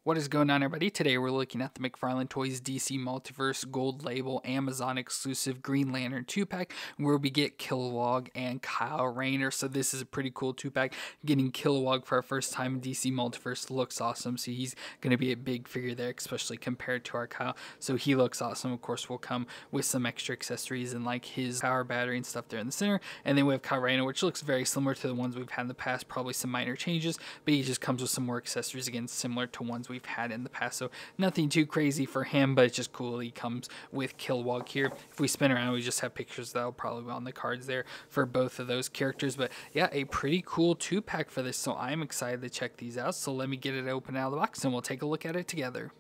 What is going on, everybody? Today we're looking at the McFarlane Toys DC Multiverse Gold Label Amazon exclusive Green Lantern 2-pack, where we get Kilowog and Kyle Rayner. So this is a pretty cool 2-pack. Getting Kilowog for our first time in DC Multiverse looks awesome. So he's going to be a big figure there, especially compared to our Kyle. So he looks awesome. Of course, will come with some extra accessories and like his power battery and stuff there in the center. And then we have Kyle Rayner, which looks very similar to the ones we've had in the past. Probably some minor changes, but he just comes with some more accessories, again, similar to ones we've had in the past. So nothing too crazy for him, but it's just cool he comes with Kilowog here. If we spin around, we just have pictures that'll probably be on the cards there for both of those characters. But yeah, a pretty cool 2-pack for this, so I'm excited to check these out. So let me get it open out of the box and we'll take a look at it together.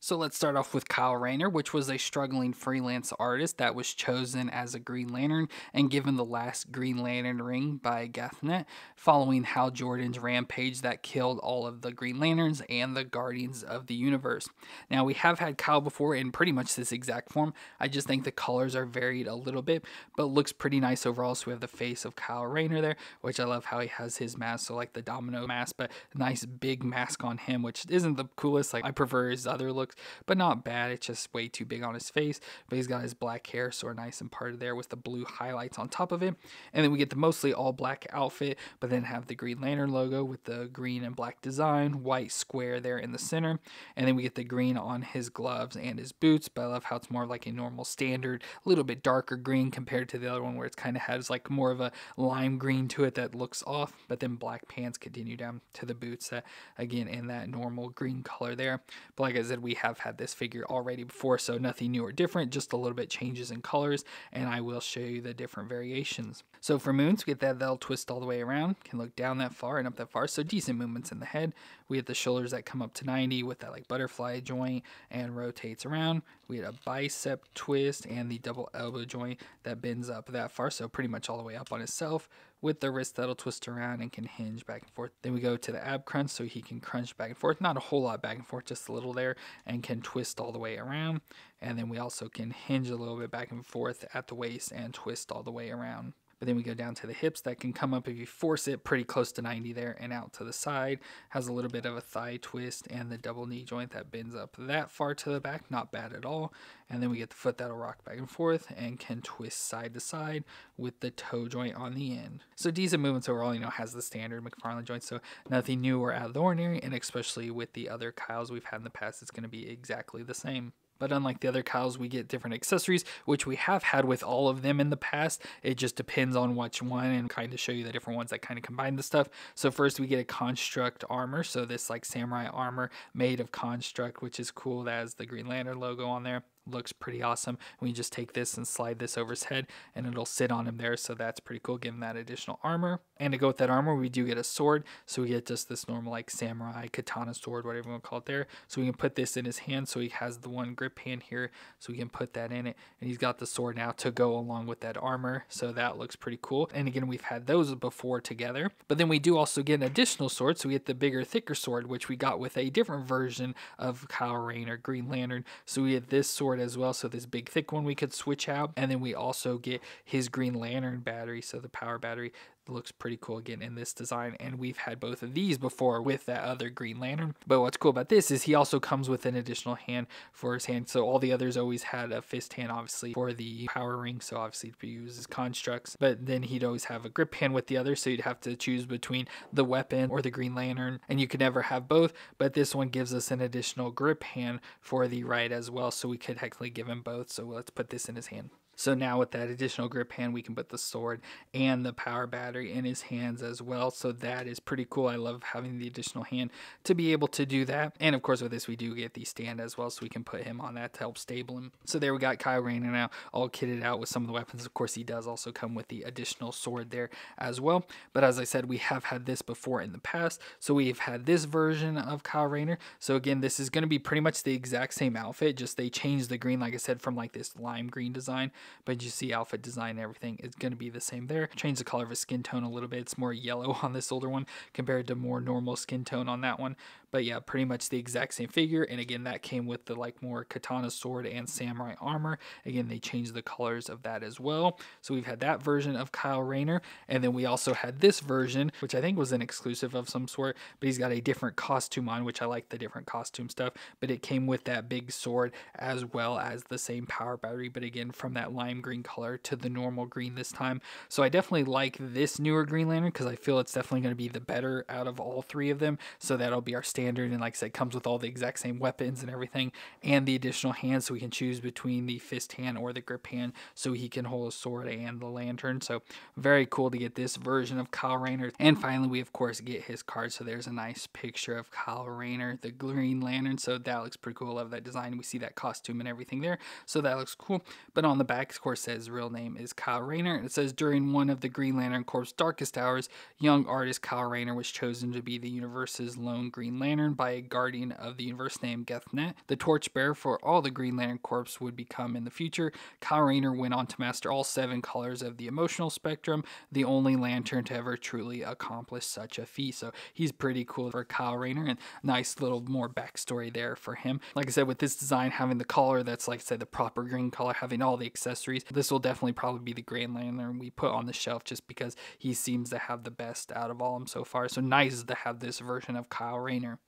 So let's start off with Kyle Rayner, which was a struggling freelance artist that was chosen as a Green Lantern and given the last Green Lantern ring by Gathnet, following Hal Jordan's rampage that killed all of the Green Lanterns and the Guardians of the Universe. Now, we have had Kyle before in pretty much this exact form. I just think the colors are varied a little bit, but looks pretty nice overall. So we have the face of Kyle Rayner there, which I love how he has his mask, so like the domino mask, but nice big mask on him, which isn't the coolest. Like, I prefer his other looks, but not bad. It's just way too big on his face, but he's got his black hair so nice and parted there with the blue highlights on top of it. And then we get the mostly all black outfit, but then have the Green Lantern logo with the green and black design, white square there in the center, and then we get the green on his gloves and his boots. But I love how it's more like a normal standard, a little bit darker green compared to the other one where it's kind of has like more of a lime green to it that looks off, but then black pants continue down to the boots that again in that normal green color there. But like I said, we have had this figure already before, so nothing new or different, just a little bit changes in colors, and I will show you the different variations. So for moons, we get that'll twist all the way around, can look down that far and up that far, so decent movements in the head. We have the shoulders that come up to 90 with that like butterfly joint and rotates around. We had a bicep twist and the double elbow joint that bends up that far, so pretty much all the way up on itself, with the wrist that'll twist around and can hinge back and forth. Then we go to the ab crunch, so he can crunch back and forth, not a whole lot back and forth, just a little there, and can twist all the way around. And then we also can hinge a little bit back and forth at the waist and twist all the way around. But then we go down to the hips that can come up if you force it pretty close to 90 there and out to the side. Has a little bit of a thigh twist and the double knee joint that bends up that far to the back. Not bad at all. And then we get the foot that'll rock back and forth and can twist side to side with the toe joint on the end. So decent movements overall, has the standard McFarlane joint. So nothing new or out of the ordinary. And especially with the other Kyles we've had in the past, it's going to be exactly the same. But unlike the other Kyles, we get different accessories, which we have had with all of them in the past. It just depends on which one, and kind of show you the different ones that kind of combine the stuff. So first we get a construct armor. So this like samurai armor made of construct, which is cool. That has the Green Lantern logo on there. Looks pretty awesome. We just take this and slide this over his head and it'll sit on him there, so that's pretty cool, giving that additional armor. And to go with that armor, we do get a sword, so we get just this normal like samurai katana sword, whatever you want to call it there. So we can put this in his hand, so he has the one grip hand here, so we can put that in it, and he's got the sword now to go along with that armor, so that looks pretty cool. And again, we've had those before together, but then we do also get an additional sword, so we get the bigger, thicker sword, which we got with a different version of Kyle Rayner Green Lantern. So we get this sword as well, so this big thick one we could switch out, and then we also get his Green Lantern battery, so the power battery looks pretty cool again in this design, and we've had both of these before with that other Green Lantern. But what's cool about this is he also comes with an additional hand for his hand. So all the others always had a fist hand, obviously, for the power ring, so obviously to use his constructs, but then he'd always have a grip hand with the other, so you'd have to choose between the weapon or the Green Lantern, and you could never have both. But this one gives us an additional grip hand for the right as well, so we could technically give him both. So let's put this in his hand. So now with that additional grip hand, we can put the sword and the power battery in his hands as well. So that is pretty cool. I love having the additional hand to be able to do that. And of course with this, we do get the stand as well, so we can put him on that to help stable him. So there we got Kyle Rayner now all kitted out with some of the weapons. Of course, he does also come with the additional sword there as well. But as I said, we have had this before in the past. So we've had this version of Kyle Rayner. So again, this is going to be pretty much the exact same outfit, just they changed the green, like I said, from like this lime green design. But you see outfit design and everything is going to be the same there. Change the color of his skin tone a little bit. It's more yellow on this older one compared to more normal skin tone on that one. But yeah, pretty much the exact same figure. And again, that came with the like more katana sword and samurai armor. Again, they changed the colors of that as well. So we've had that version of Kyle Rayner, and then we also had this version, which I think was an exclusive of some sort, but he's got a different costume on, which I like the different costume stuff. But it came with that big sword as well as the same power battery, but again from that lime green color to the normal green this time. So I definitely like this newer Green Lantern because I feel it's definitely going to be the better out of all three of them. So that'll be our standard, and like I said, comes with all the exact same weapons and everything, and the additional hands, so we can choose between the fist hand or the grip hand, so he can hold a sword and the lantern. So very cool to get this version of Kyle Rayner. And finally, we of course get his card. So there's a nice picture of Kyle Rayner, the Green Lantern. So that looks pretty cool. Love that design. We see that costume and everything there. So that looks cool. But on the back, of course, says his real name is Kyle Rayner. And it says, during one of the Green Lantern Corps' darkest hours, young artist Kyle Rayner was chosen to be the universe's lone Green Lantern by a guardian of the universe named Gethnet. The torchbearer for all the Green Lantern Corps would become in the future. Kyle Rayner went on to master all 7 colors of the emotional spectrum, the only lantern to ever truly accomplish such a feat. So he's pretty cool for Kyle Rayner, and nice little more backstory there for him. Like I said, with this design, having the collar that's, like I said, the proper green color, having all the accessories, this will definitely probably be the Green Lantern we put on the shelf just because he seems to have the best out of all of them so far. So nice to have this version of Kyle Rayner.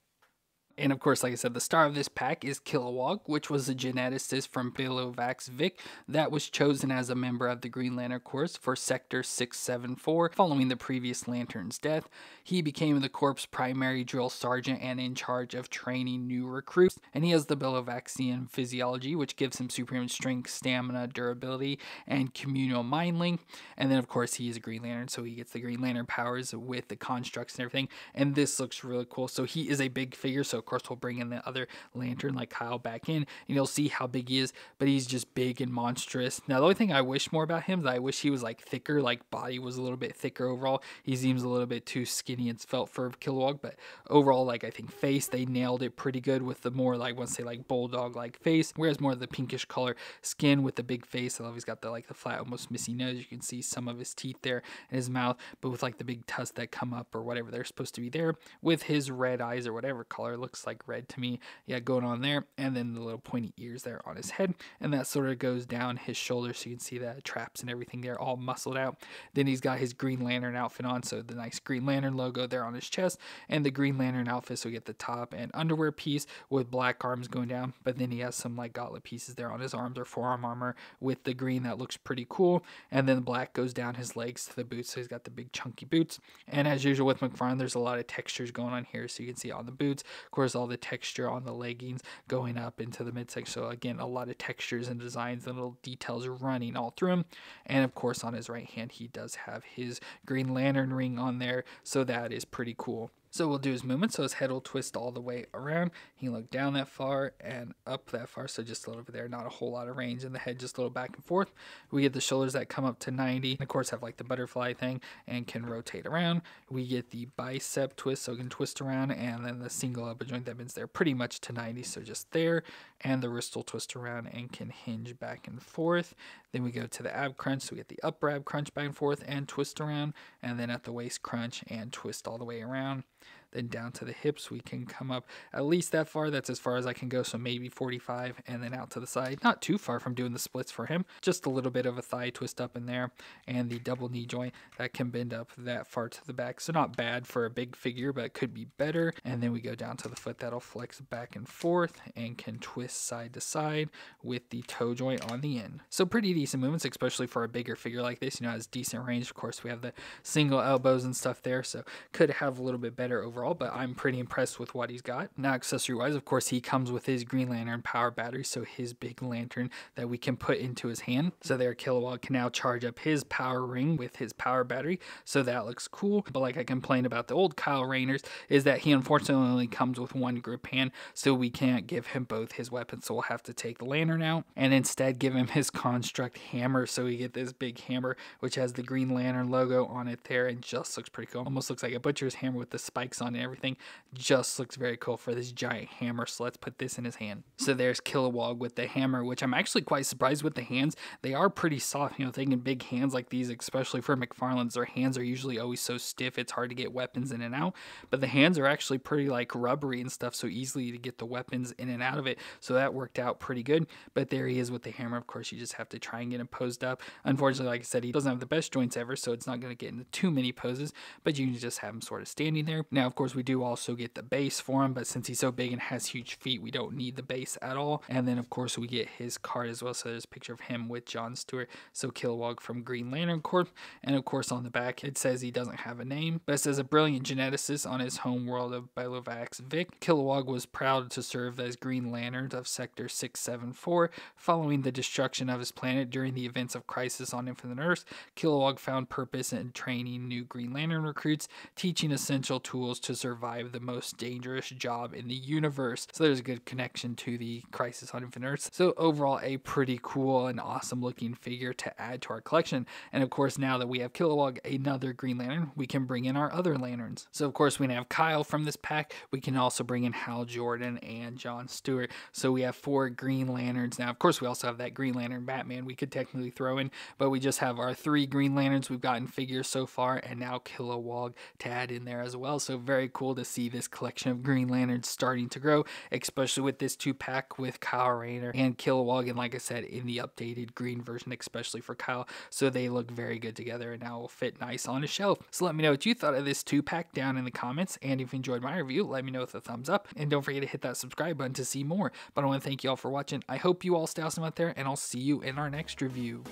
And of course, like I said, the star of this pack is Kilowog, which was a geneticist from Bilovax Vic that was chosen as a member of the Green Lantern Corps for Sector 674 following the previous Lantern's death. He became the Corps' primary drill sergeant and in charge of training new recruits. And he has the Bilovaxian physiology, which gives him supreme strength, stamina, durability, and communal mind link. And then, of course, he is a Green Lantern, so he gets the Green Lantern powers with the constructs and everything. And this looks really cool. So he is a big figure, so of course we'll bring in the other lantern like Kyle back in, and you'll see how big he is, but he's just big and monstrous. Now the only thing I wish more about him is I wish he was like thicker, like body was a little bit thicker overall. He seems a little bit too skinny and svelte for Kilowog, but overall, like, I think face, they nailed it pretty good with the more, like, I want to say like bulldog like face, whereas more of the pinkish color skin with the big face. I love he's got the like the flat almost missing nose. You can see some of his teeth there in his mouth, but with like the big tusks that come up or whatever they're supposed to be there, with his red eyes or whatever color, looks like red to me, yeah, going on there, and then the little pointy ears there on his head, and that sort of goes down his shoulders, so you can see that traps and everything there all muscled out. Then he's got his Green Lantern outfit on, so the nice Green Lantern logo there on his chest, and the Green Lantern outfit, so we get the top and underwear piece with black arms going down, but then he has some like gauntlet pieces there on his arms or forearm armor with the green that looks pretty cool, and then the black goes down his legs to the boots, so he's got the big chunky boots. And as usual with McFarlane, there's a lot of textures going on here, so you can see on the boots, of course, all the texture on the leggings going up into the midsection. So again, a lot of textures and designs and little details running all through him. And of course, on his right hand, he does have his Green Lantern ring on there, so that is pretty cool. So we'll do his movement, so his head will twist all the way around. He can look down that far and up that far, so just a little bit there, not a whole lot of range in the head, just a little back and forth. We get the shoulders that come up to 90, and of course have like the butterfly thing and can rotate around. We get the bicep twist, so it can twist around, and then the single elbow joint that bends there pretty much to 90, so just there. And the wrist will twist around and can hinge back and forth. Then we go to the ab crunch, so we get the upper ab crunch back and forth and twist around, and then at the waist crunch and twist all the way around. Then down to the hips, we can come up at least that far. That's as far as I can go, so maybe 45, and then out to the side. Not too far from doing the splits for him. Just a little bit of a thigh twist up in there, and the double knee joint that can bend up that far to the back. So not bad for a big figure, but it could be better. And then we go down to the foot. That'll flex back and forth and can twist side to side with the toe joint on the end. So pretty decent movements, especially for a bigger figure like this. You know, has decent range. Of course, we have the single elbows and stuff there, so could have a little bit better overall, but I'm pretty impressed with what he's got. Now, accessory wise, of course, he comes with his Green Lantern power battery, so his big lantern that we can put into his hand. So there, Kilowog can now charge up his power ring with his power battery, so that looks cool. But like I complained about the old Kyle Rayners, is that he unfortunately only comes with one grip hand, so we can't give him both his weapons, so we'll have to take the lantern out and instead give him his construct hammer. So we get this big hammer which has the Green Lantern logo on it there and just looks pretty cool. Almost looks like a butcher's hammer with the spikes on on and everything. Just looks very cool for this giant hammer, so let's put this in his hand. So there's Kilowog with the hammer, which I'm actually quite surprised with the hands. They are pretty soft, you know, thinking big hands like these, especially for McFarlane's, their hands are usually always so stiff, it's hard to get weapons in and out, but the hands are actually pretty like rubbery and stuff, so easily to get the weapons in and out of it, so that worked out pretty good. But there he is with the hammer. Of course, you just have to try and get him posed up. Unfortunately, like I said, he doesn't have the best joints ever, so it's not going to get into too many poses, but you can just have him sort of standing there. Now, of course, we do also get the base for him, but since he's so big and has huge feet, we don't need the base at all. And then, of course, we get his card as well, so there's a picture of him with John Stewart, so Kilowog from Green Lantern Corps. And of course, on the back, it says he doesn't have a name, but it says a brilliant geneticist on his home world of Bilovax Vic. Kilowog was proud to serve as Green Lantern of Sector 674. Following the destruction of his planet during the events of Crisis on Infinite Earths, Kilowog found purpose in training new Green Lantern recruits, teaching essential tools to survive the most dangerous job in the universe. So there's a good connection to the Crisis on Infinite Earths. So overall, a pretty cool and awesome looking figure to add to our collection. And of course, now that we have Kilowog, another Green Lantern, we can bring in our other lanterns. So of course, we can have Kyle from this pack. We can also bring in Hal Jordan and John Stewart. So we have 4 Green Lanterns. Now, of course, we also have that Green Lantern Batman we could technically throw in, but we just have our 3 Green Lanterns we've gotten figures so far, and now Kilowog to add in there as well. So very cool to see this collection of Green Lanterns starting to grow, especially with this 2-pack with Kyle Rayner and Kilowog, and like I said, in the updated green version, especially for Kyle. So they look very good together and now will fit nice on a shelf. So let me know what you thought of this 2-pack down in the comments, and if you enjoyed my review, let me know with a thumbs up, and don't forget to hit that subscribe button to see more. But I want to thank you all for watching. I hope you all stay awesome out there, and I'll see you in our next review.